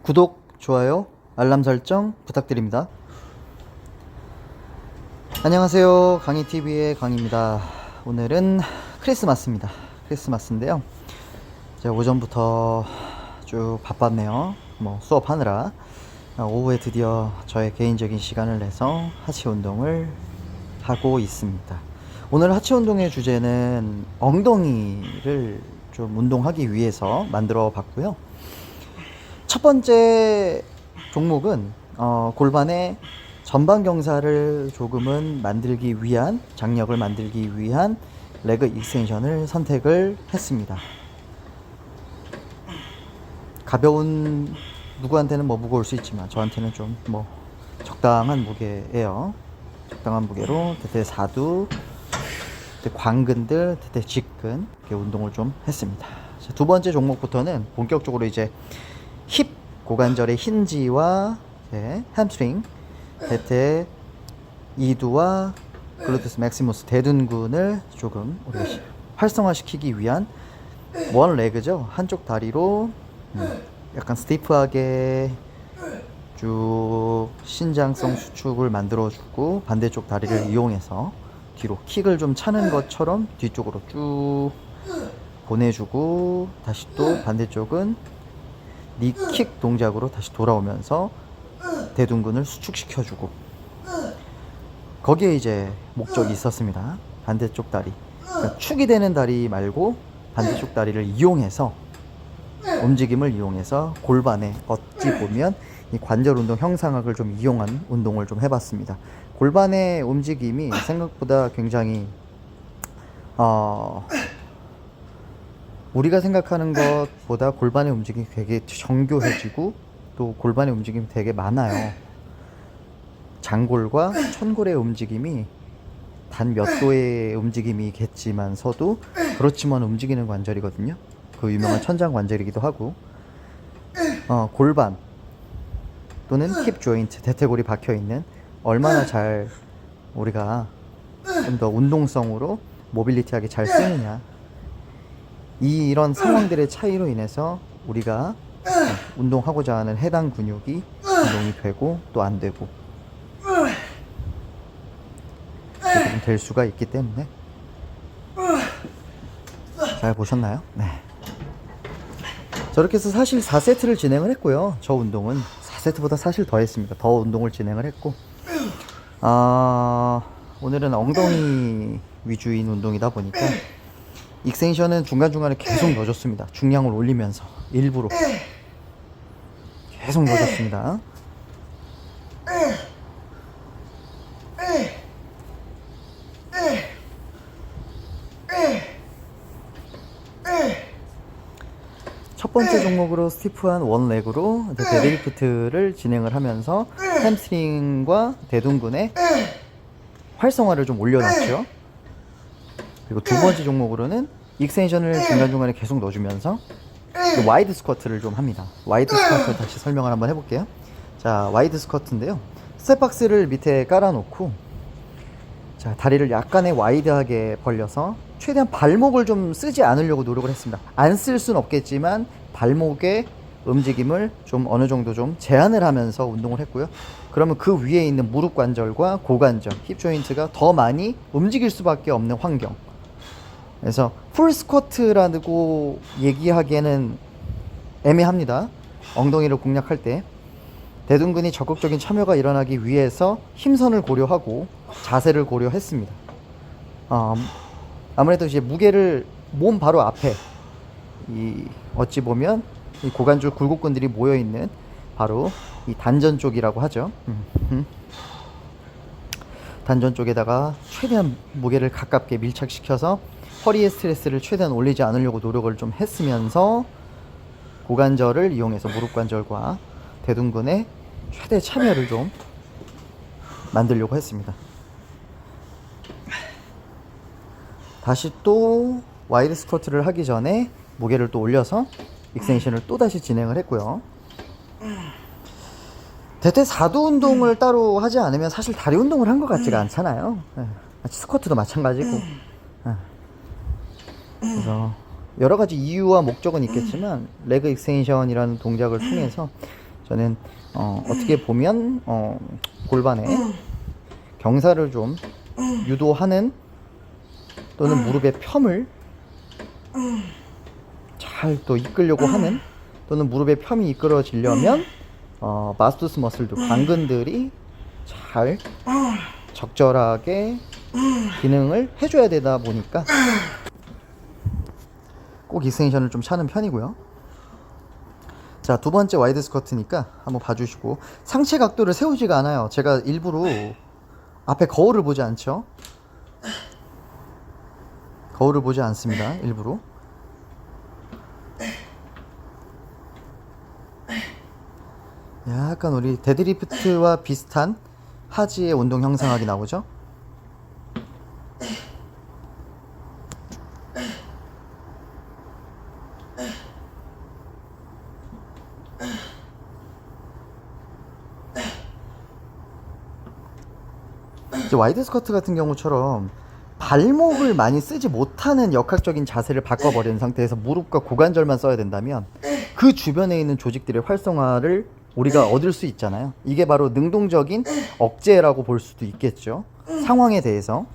구독, 좋아요, 알람 설정 부탁드립니다. 안녕하세요. 강희TV의 강희입니다. 오늘은 크리스마스입니다. 크리스마스인데요. 제가 오전부터 쭉 바빴네요. 수업하느라. 오후에 드디어 저의 개인적인 시간을 내서 하체 운동을 하고 있습니다. 오늘 하체 운동의 주제는 엉덩이를 좀 운동하기 위해서 만들어 봤고요. 첫 번째 종목은 골반의 전방 경사를 조금은 만들기 위한, 장력을 만들기 위한 레그 익스텐션을 선택을 했습니다. 가벼운, 누구한테는 무거울 수 있지만 저한테는 좀 적당한 무게예요. 적당한 무게로 대퇴 사두, 대퇴 광근들, 대퇴 직근 이렇게 운동을 좀 했습니다. 자, 두 번째 종목부터는 본격적으로 이제 힙 고관절의 힌지와 햄스트링, 대퇴 이두와 글루테스 맥시무스 대둔근을 조금 우리가 활성화시키기 위한 원 레그죠. 한쪽 다리로 약간 스티프하게 쭉 신장성 수축을 만들어주고, 반대쪽 다리를 이용해서 뒤로 킥을 좀 차는 것처럼 뒤쪽으로 쭉 보내주고, 다시 또 반대쪽은 니킥 동작으로 다시 돌아오면서 대둔근을 수축시켜주고, 거기에 이제 목적이 있었습니다. 반대쪽 다리, 그러니까 축이 되는 다리 말고 반대쪽 다리를 이용해서, 움직임을 이용해서 골반에 어찌 보면 이 관절 운동 형상학을 좀 이용한 운동을 좀 해봤습니다. 골반의 움직임이 생각보다 굉장히 우리가 생각하는 것보다 골반의 움직임이 되게 정교해지고, 또 골반의 움직임이 되게 많아요. 장골과 천골의 움직임이 단 몇 도의 움직임이겠지만서도 그렇지만 움직이는 관절이거든요. 그 유명한 천장 관절이기도 하고, 골반 또는 힙 조인트, 대퇴골이 박혀있는, 얼마나 잘 우리가 좀 더 운동성으로 모빌리티하게 잘 쓰느냐, 이런 상황들의 차이로 인해서 우리가 운동하고자 하는 해당 근육이 운동이 되고 또 안 되고 될 수가 있기 때문에. 잘 보셨나요? 네. 저렇게 해서 사실 4세트를 진행을 했고요. 저 운동은 4세트보다 사실 더 했습니다. 더 운동을 진행을 했고, 오늘은 엉덩이 위주인 운동이다 보니까 익스텐션은 중간중간에 계속 넣어줬습니다. 중량을 올리면서 일부러 계속 넣어줬습니다. 첫 번째 종목으로 스티프한 원 레그로 데드리프트를 진행을 하면서 햄스트링과 대둔근의 활성화를 좀 올려놨죠. 그리고 두 번째 종목으로는 익스텐션을 중간중간에 계속 넣어주면서 와이드 스쿼트를 좀 합니다. 와이드 스쿼트 다시 설명을 한번 해볼게요. 자, 와이드 스쿼트인데요. 스텝박스를 밑에 깔아놓고, 자, 다리를 약간의 와이드하게 벌려서 최대한 발목을 좀 쓰지 않으려고 노력을 했습니다. 안 쓸 순 없겠지만 발목의 움직임을 좀 어느 정도 좀 제한을 하면서 운동을 했고요. 그러면 그 위에 있는 무릎 관절과 고관절, 힙 조인트가 더 많이 움직일 수밖에 없는 환경. 그래서 풀 스쿼트라고 얘기하기에는 애매합니다. 엉덩이를 공략할 때 대둔근이 적극적인 참여가 일어나기 위해서 힘선을 고려하고 자세를 고려했습니다. 아무래도 이제 무게를 몸 바로 앞에, 어찌 보면 이 고관절 굴곡근들이 모여 있는 바로 이 단전 쪽이라고 하죠. 단전 쪽에다가 최대한 무게를 가깝게 밀착시켜서 허리의 스트레스를 최대한 올리지 않으려고 노력을 좀 했으면서, 고관절을 이용해서 무릎 관절과 대둔근의 최대 참여를 좀 만들려고 했습니다. 다시 또 와이드 스쿼트를 하기 전에 무게를 또 올려서 익스텐션을 또 다시 진행을 했고요. 대퇴 사두 운동을 따로 하지 않으면 사실 다리 운동을 한 것 같지가 않잖아요. 스쿼트도 마찬가지고. 그래서 여러 가지 이유와 목적은 있겠지만 레그 익스텐션이라는 동작을 통해서 저는 어떻게 보면 골반에 경사를 좀 유도하는 또는 무릎의 펴을 잘 또 이끌려고 하는 또는 무릎의 펴이 이끌어지려면 마스투스 머슬들, 관근들이 잘 적절하게 기능을 해줘야 되다 보니까 꼭 익스텐션을 좀 차는 편이고요. 자, 두 번째 와이드 스쿼트니까 한번 봐주시고, 상체 각도를 세우지가 않아요. 제가 일부러 앞에 거울을 보지 않죠. 거울을 보지 않습니다. 일부러. 약간 우리 데드리프트와 비슷한 하지의 운동 형상학이 나오죠. 이제 와이드 스쿼트 같은 경우처럼 발목을 많이 쓰지 못하는 역학적인 자세를 바꿔버리는 상태에서 무릎과 고관절만 써야 된다면 그 주변에 있는 조직들의 활성화를 우리가 얻을 수 있잖아요. 이게 바로 능동적인 억제라고 볼 수도 있겠죠. 상황에 대해서.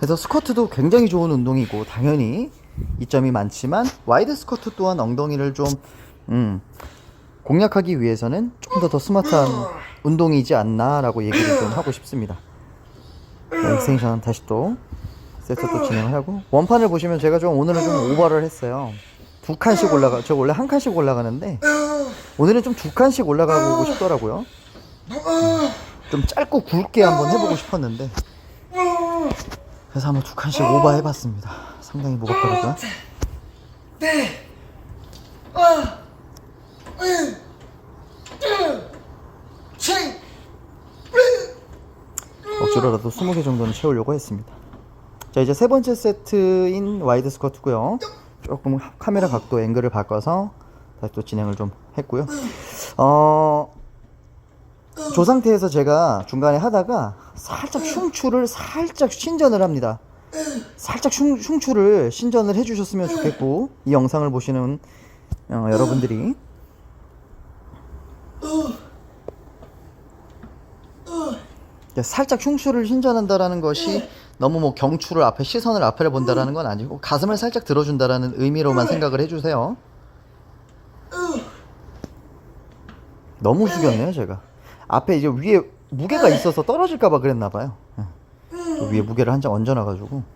그래서 스쿼트도 굉장히 좋은 운동이고 당연히 이점이 많지만 와이드 스쿼트 또한 엉덩이를 좀 공략하기 위해서는 조금 더 스마트한 운동이지 않나 라고 얘기를 좀 하고 싶습니다. 익스텐션 다시 또 세트 또 진행을 하고, 원판을 보시면 제가 좀 오늘은 좀 오버를 했어요. 두 칸씩 저 원래 한 칸씩 올라가는데 오늘은 좀 두 칸씩 올라가고 싶더라고요. 좀 짧고 굵게 한번 해보고 싶었는데 그래서 한번 두 칸씩 오버 해봤습니다. 상당히 무겁더라고요. 억지로라도 20개 정도는 채우려고 했습니다. 자, 이제 세 번째 세트인 와이드 스쿼트고요. 조금 카메라 각도 앵글을 바꿔서 다시 또 진행을 좀 했고요. 저 상태에서 제가 중간에 하다가 살짝 흉추를 살짝 신전을 합니다. 살짝 흉추를 신전을 해주셨으면 좋겠고, 이 영상을 보시는 여러분들이 살짝 흉추를 신전한다라는 것이 너무 뭐 경추를 앞에, 시선을 앞에 본다라는 건 아니고 가슴을 살짝 들어준다라는 의미로만 생각을 해주세요. 너무 숙였네요 제가. 앞에 이제 위에 무게가 있어서 떨어질까봐 그랬나봐요. 또 위에 무게를 한 장 얹어놔가지고.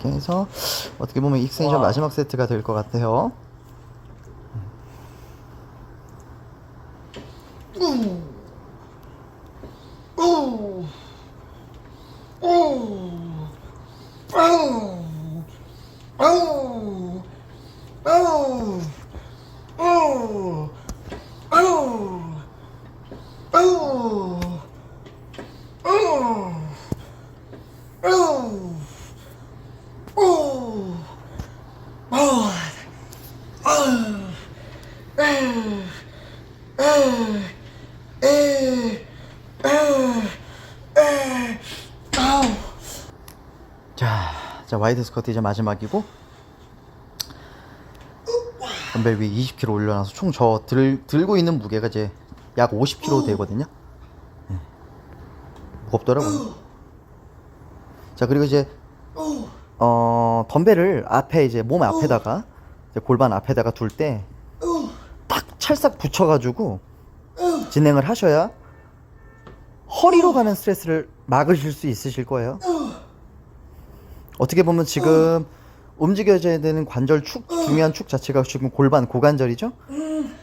이렇게 해서 어떻게 보면 익스텐션 마지막 세트가 될 것 같아요. 자, 와이드 스쿼트 이제 마지막이고, 덤벨 위에 20kg 올려놔서 총 저 들고 있는 무게가 이제 약 50kg 되거든요. 무겁더라고요. 자, 그리고 이제 덤벨을 앞에 이제 몸 앞에다가 이제 골반 앞에다가 둘 때 딱 찰싹 붙여가지고 진행을 하셔야 허리로 가는 스트레스를 막으실 수 있으실 거예요. 어떻게 보면 지금 움직여져야 되는 관절 축, 중요한 축 자체가 지금 골반, 고관절이죠.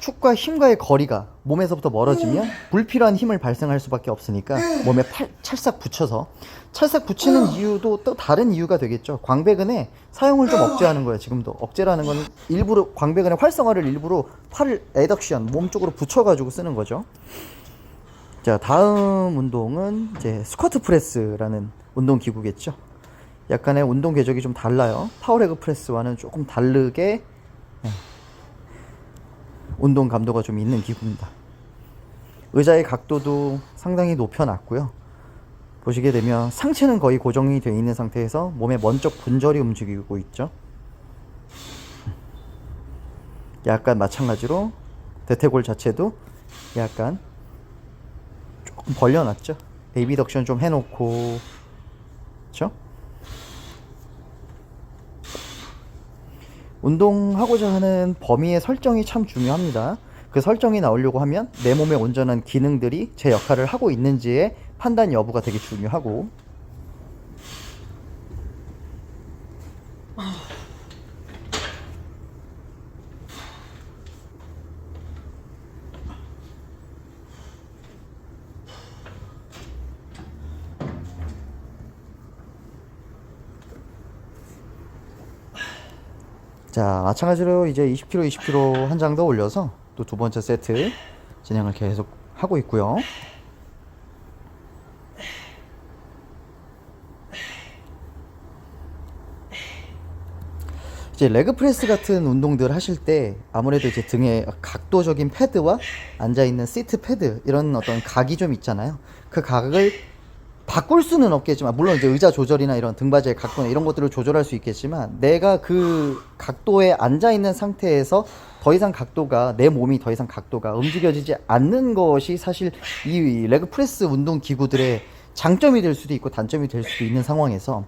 축과 힘과의 거리가 몸에서부터 멀어지면 불필요한 힘을 발생할 수밖에 없으니까 몸에 찰싹 붙여서, 찰싹 붙이는 이유도 또 다른 이유가 되겠죠. 광배근의 사용을 좀 억제하는 거예요. 지금도 억제라는 건 일부러 광배근의 활성화를 일부러 팔을 애덕션, 몸 쪽으로 붙여가지고 쓰는 거죠. 자, 다음 운동은 이제 스쿼트 프레스라는 운동 기구겠죠. 약간의 운동 궤적이 좀 달라요. 파워레그 프레스와는 조금 다르게 운동 감도가 좀 있는 기구입니다. 의자의 각도도 상당히 높여놨고요. 보시게 되면 상체는 거의 고정이 되어 있는 상태에서 몸의 먼쪽 분절이 움직이고 있죠. 약간 마찬가지로 대퇴골 자체도 약간 조금 벌려놨죠. 에비덕션 좀 해놓고, 그렇죠? 운동하고자 하는 범위의 설정이 참 중요합니다. 그 설정이 나오려고 하면 내 몸의 온전한 기능들이 제 역할을 하고 있는지의 판단 여부가 되게 중요하고, 자, 마찬가지로 이제 20kg, 20kg 한 장 더 올려서 또 두 번째 세트 진행을 계속 하고 있고요. 이제 레그 프레스 같은 운동들 하실 때 아무래도 이제 등에 각도적인 패드와 앉아있는 시트 패드, 이런 어떤 각이 좀 있잖아요. 그 각을 바꿀 수는 없겠지만, 물론 이제 의자 조절이나 이런 등받이의 각도나 이런 것들을 조절할 수 있겠지만, 내가 그 각도에 앉아 있는 상태에서 더 이상 각도가, 내 몸이 더 이상 각도가 움직여지지 않는 것이 사실 이 레그 프레스 운동 기구들의 장점이 될 수도 있고 단점이 될 수도 있는 상황에서,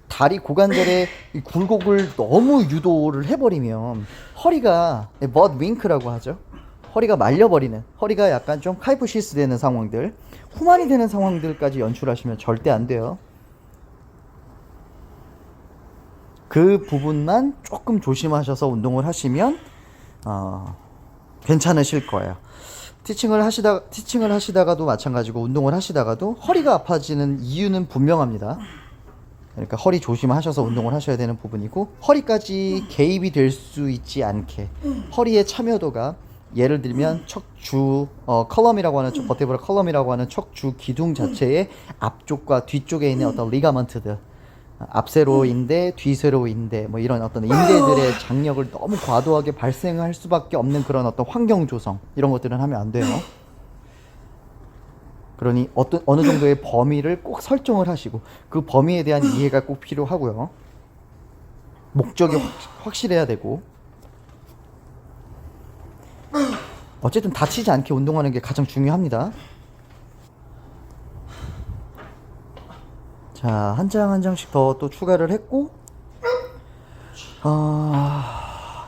다리 고관절의 이 굴곡을 너무 유도를 해버리면 허리가 머드 윙크라고 하죠. 허리가 말려버리는, 허리가 약간 좀 카이프시스 되는 상황들, 후만이 되는 상황들까지 연출하시면 절대 안 돼요. 그 부분만 조금 조심하셔서 운동을 하시면 괜찮으실 거예요. 티칭을 하시다가도 마찬가지고, 운동을 하시다가도 허리가 아파지는 이유는 분명합니다. 그러니까 허리 조심하셔서 운동을 하셔야 되는 부분이고, 허리까지 개입이 될 수 있지 않게 허리의 참여도가, 예를 들면 척주 컬럼이라고 하는, 버테브라 컬럼이라고 하는 척주 기둥 자체의 앞쪽과 뒤쪽에 있는 어떤 리가먼트들, 앞세로인대, 뒤세로인대, 뭐 이런 어떤 인대들의 장력을 너무 과도하게 발생할 수밖에 없는 그런 어떤 환경 조성, 이런 것들은 하면 안 돼요. 그러니 어느 정도의 범위를 꼭 설정을 하시고, 그 범위에 대한 이해가 꼭 필요하고요. 목적이 확실해야 되고, 어쨌든 다치지 않게 운동하는 게 가장 중요합니다. 자, 한 장 한 장씩 더 또 추가를 했고,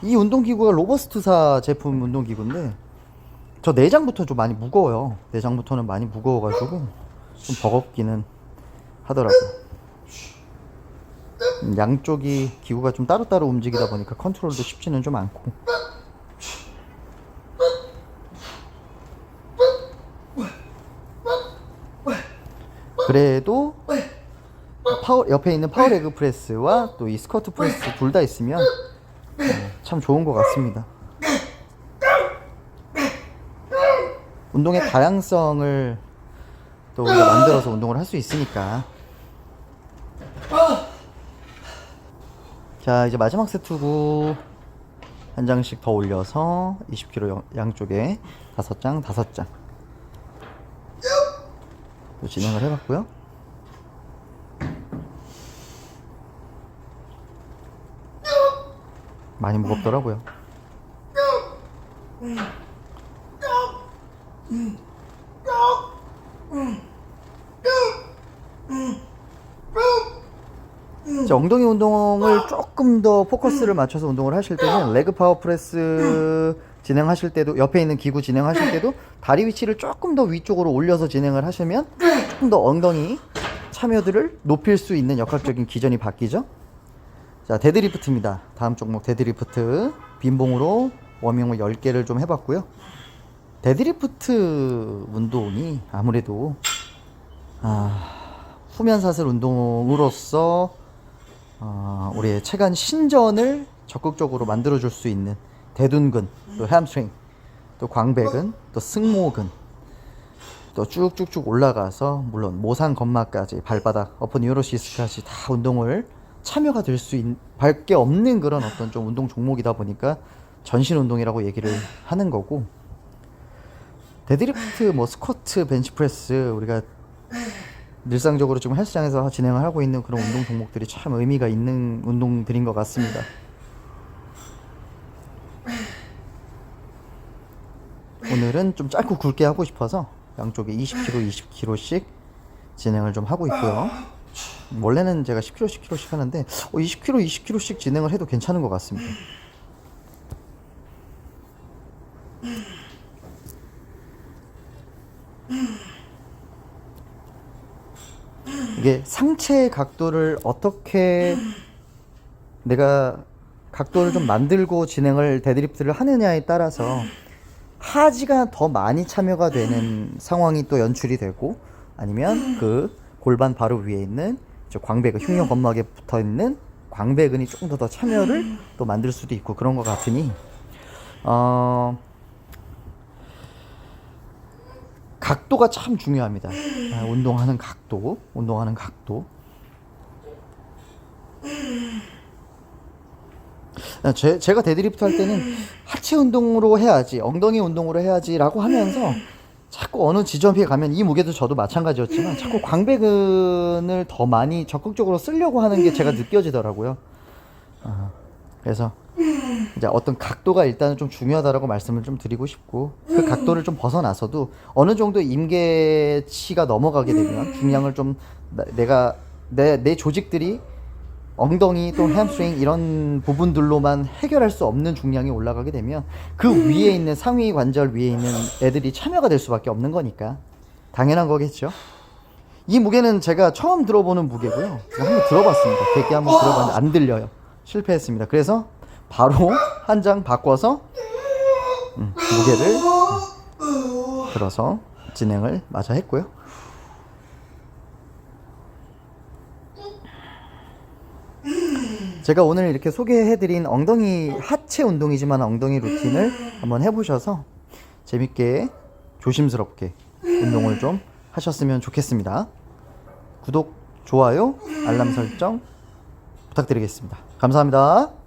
이 운동기구가 로버스트사 제품 운동기구인데, 저 내장부터 좀 많이 무거워요. 내장부터는 많이 무거워가지고 좀 버겁기는 하더라고요. 양쪽이 기구가 좀 따로따로 움직이다 보니까 컨트롤도 쉽지는 좀 않고. 그래도 옆에 있는 파워레그 프레스와 또 이 스쿼트 프레스 둘 다 있으면 참 좋은 것 같습니다. 운동의 다양성을 또 우리가 만들어서 운동을 할 수 있으니까. 자, 이제 마지막 세트고 한 장씩 더 올려서 20kg 양쪽에 5장 또 진행을 해봤고요. 많이 무겁더라고요. 자, 엉덩이 운동을 조금 더 포커스를 맞춰서 운동을 하실 때는 레그 파워 프레스 진행하실 때도, 옆에 있는 기구 진행하실 때도 다리 위치를 조금 더 위쪽으로 올려서 진행을 하시면 조금 더 엉덩이 참여도를 높일 수 있는 역학적인 기전이 바뀌죠. 자, 데드리프트입니다. 다음 종목 데드리프트. 빈봉으로 워밍을 10개를 좀 해봤고요. 데드리프트 운동이 아무래도 후면사슬 운동으로서 우리의 체간 신전을 적극적으로 만들어줄 수 있는 대둔근, 또 햄스트링, 또 광배근, 또 승모근, 또 쭉쭉쭉 올라가서 물론 모상 건막까지, 발바닥, 어퍼 뉴로시스까지 다 운동을 참여가 될 수 밖에 없는 그런 어떤 좀 운동 종목이다 보니까 전신 운동이라고 얘기를 하는 거고, 데드리프트, 뭐 스쿼트, 벤치프레스, 우리가 일상적으로 지금 헬스장에서 진행을 하고 있는 그런 운동 종목들이 참 의미가 있는 운동들인 것 같습니다. 오늘은 좀 짧고 굵게 하고 싶어서 양쪽에 20kg, 20kg씩 진행을 좀 하고 있고요. 원래는 제가 10kg, 10kg씩 하는데 20kg, 20kg씩 진행을 해도 괜찮은 것 같습니다. 이게 상체의 각도를 어떻게 내가 각도를 좀 만들고 진행을 데드리프트를 하느냐에 따라서 하지가 더 많이 참여가 되는 상황이 또 연출이 되고, 아니면 그 골반 바로 위에 있는 광배근, 흉려 건막에 붙어 있는 광배근이 조금 더 참여를 또 만들 수도 있고 그런 것 같으니 각도가 참 중요합니다. 운동하는 각도. 제가 데드리프트 할 때는 하체 운동으로 해야지, 엉덩이 운동으로 해야지 라고 하면서 자꾸 어느 지점에 가면, 이 무게도 저도 마찬가지였지만 자꾸 광배근을 더 많이 적극적으로 쓰려고 하는 게 제가 느껴지더라고요. 그래서 이제 어떤 각도가 일단은 좀 중요하다라고 말씀을 좀 드리고 싶고, 그 각도를 좀 벗어나서도 어느 정도 임계치가 넘어가게 되면 중량을 좀 내 조직들이 엉덩이 또 햄스트링 이런 부분들로만 해결할 수 없는 중량이 올라가게 되면 그 위에 있는 상위 관절 위에 있는 애들이 참여가 될 수밖에 없는 거니까 당연한 거겠죠. 이 무게는 제가 처음 들어보는 무게고요. 제가 한번 들어봤습니다. 100개 한번 들어봤는데 안 들려요. 실패했습니다. 그래서 바로 한 장 바꿔서 무게를 들어서 진행을 마저 했고요. 제가 오늘 이렇게 소개해드린 엉덩이 하체 운동이지만 엉덩이 루틴을 한번 해보셔서 재밌게 조심스럽게 운동을 좀 하셨으면 좋겠습니다. 구독, 좋아요, 알람 설정 부탁드리겠습니다. 감사합니다.